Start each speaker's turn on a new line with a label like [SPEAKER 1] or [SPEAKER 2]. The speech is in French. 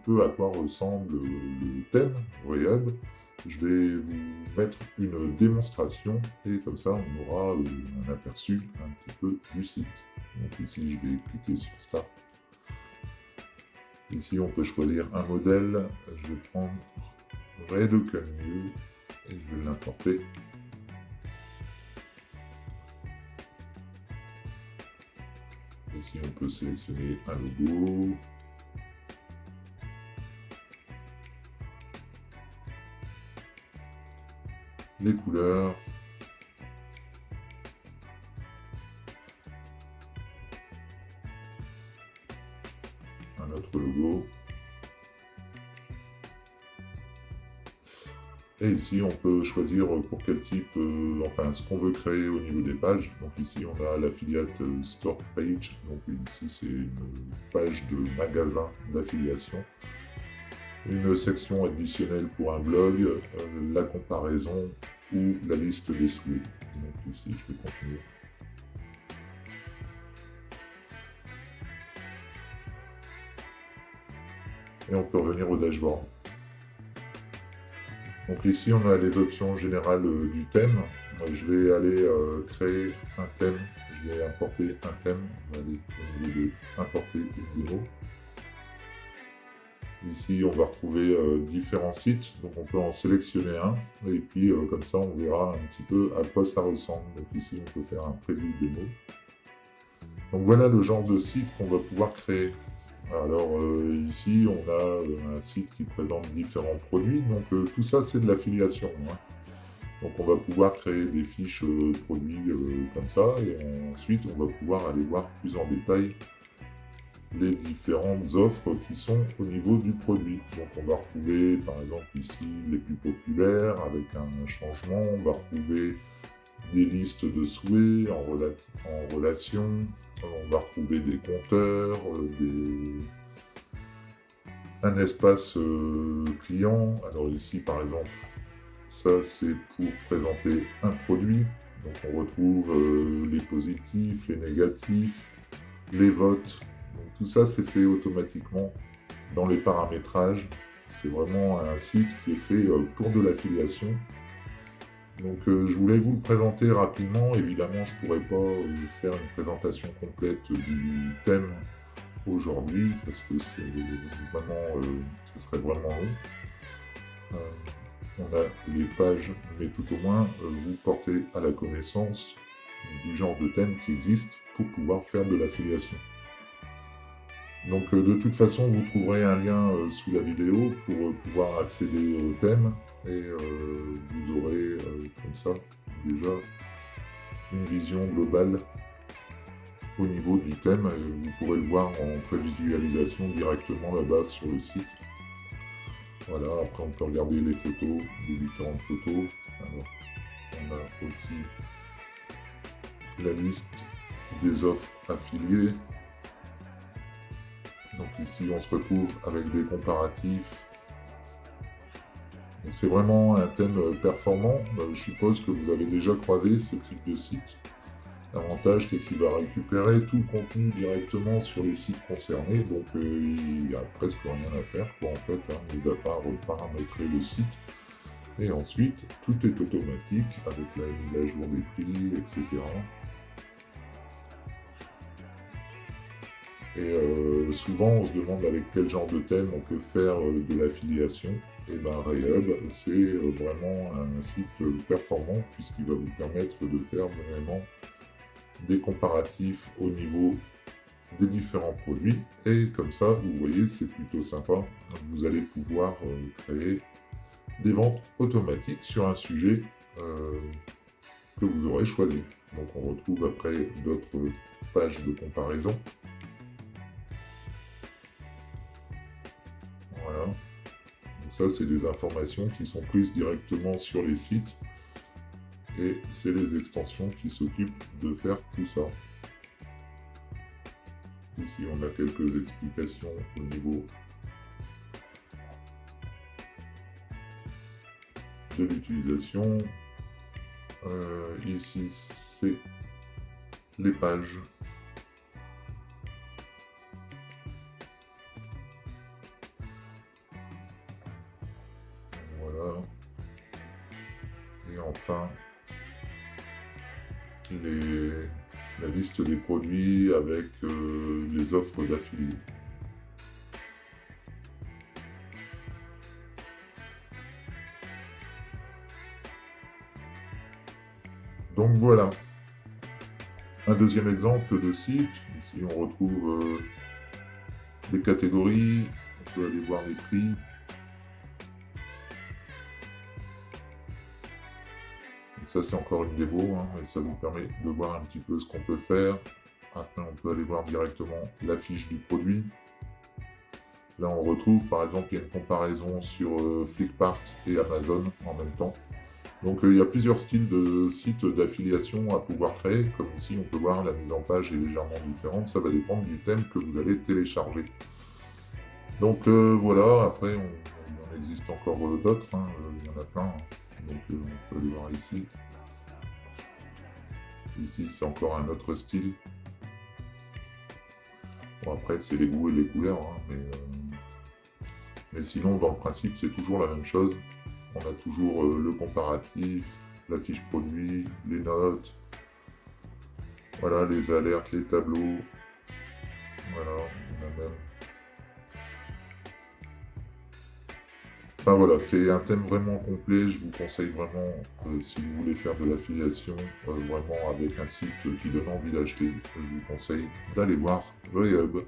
[SPEAKER 1] peu à quoi ressemble le thème Rehub, je vais vous mettre une démonstration et comme ça on aura un aperçu un petit peu du site. Donc ici je vais cliquer sur Start. Ici on peut choisir un modèle, je vais prendre Redocumu et je vais l'importer. Ici on peut sélectionner un logo. Les couleurs. Un autre logo. Et ici, on peut choisir pour quel type, enfin, ce qu'on veut créer au niveau des pages. Donc ici, on a l'affiliate Store Page. Donc ici, c'est une page de magasin d'affiliation. Une section additionnelle pour un blog, la comparaison ou la liste des souhaits. Donc ici, je vais continuer. Et on peut revenir au dashboard. Donc ici, on a les options générales du thème. Je vais aller créer un thème. Je vais importer un thème. On va aller au niveau de importer une démo. Ici, on va retrouver différents sites. Donc on peut en sélectionner un. Et puis comme ça, on verra un petit peu à quoi ça ressemble. Donc ici, on peut faire un preview démo. Donc voilà le genre de site qu'on va pouvoir créer. Alors ici, on a un site qui présente différents produits. Donc tout ça, c'est de l'affiliation. Hein. Donc on va pouvoir créer des fiches produits comme ça. Et ensuite, on va pouvoir aller voir plus en détail les différentes offres qui sont au niveau du produit. Donc on va retrouver par exemple ici les plus populaires avec un changement. On va retrouver des listes de souhaits en relation. On va retrouver des compteurs, un espace client. Alors ici par exemple, ça c'est pour présenter un produit. Donc on retrouve les positifs, les négatifs, les votes. Donc tout ça c'est fait automatiquement dans les paramétrages. C'est vraiment un site qui est fait pour de l'affiliation. Donc je voulais vous le présenter rapidement. Évidemment, je ne pourrais pas faire une présentation complète du thème aujourd'hui parce que c'est vraiment, ce serait vraiment long. On a les pages, mais tout au moins vous portez à la connaissance du genre de thème qui existe pour pouvoir faire de l'affiliation. Donc de toute façon, vous trouverez un lien sous la vidéo pour pouvoir accéder au thème et vous aurez comme ça déjà une vision globale au niveau du thème. Et vous pourrez le voir en prévisualisation directement là-bas sur le site. Voilà, après on peut regarder les photos, les différentes photos. Alors, on a aussi la liste des offres affiliées. Donc ici, on se retrouve avec des comparatifs. C'est vraiment un thème performant. Je suppose que vous avez déjà croisé ce type de site. L'avantage, c'est qu'il va récupérer tout le contenu directement sur les sites concernés. Donc il n'y a presque rien à faire, quoi, en fait, hein, mis à part paramétrer le site. Et ensuite, tout est automatique avec la mise à jour des prix, etc. Et souvent, on se demande avec quel genre de thème on peut faire de l'affiliation. Et bien, Rehub, c'est vraiment un site performant puisqu'il va vous permettre de faire vraiment des comparatifs au niveau des différents produits. Et comme ça, vous voyez, c'est plutôt sympa. Vous allez pouvoir créer des ventes automatiques sur un sujet que vous aurez choisi. Donc, on retrouve après d'autres pages de comparaison. Voilà. Donc ça, c'est des informations qui sont prises directement sur les sites. Et c'est les extensions qui s'occupent de faire tout ça. Ici, on a quelques explications au niveau de l'utilisation. Ici, c'est les pages. Et enfin, la liste des produits avec les offres d'affiliés. Donc voilà, un deuxième exemple de site. Ici on retrouve des catégories, on peut aller voir les prix. Donc ça c'est encore une démo, hein, et ça vous permet de voir un petit peu ce qu'on peut faire. Après on peut aller voir directement la fiche du produit. Là on retrouve par exemple, il y a une comparaison sur Flickpart et Amazon en même temps. Donc il y a plusieurs styles de sites d'affiliation à pouvoir créer. Comme ici, on peut voir la mise en page est légèrement différente. Ça va dépendre du thème que vous allez télécharger. Donc voilà, après, il en existe encore d'autres. Hein. Il y en a plein. Hein. Donc on peut aller voir ici. Ici, c'est encore un autre style. Bon, après, c'est les goûts et les couleurs. Hein, mais sinon, dans le principe, c'est toujours la même chose. On a toujours le comparatif, la fiche produit, les notes, voilà, les alertes, les tableaux. Voilà, on a même. Enfin voilà, c'est un thème vraiment complet. Je vous conseille vraiment, si vous voulez faire de l'affiliation, vraiment avec un site qui donne envie d'acheter, je vous conseille d'aller voir le hub.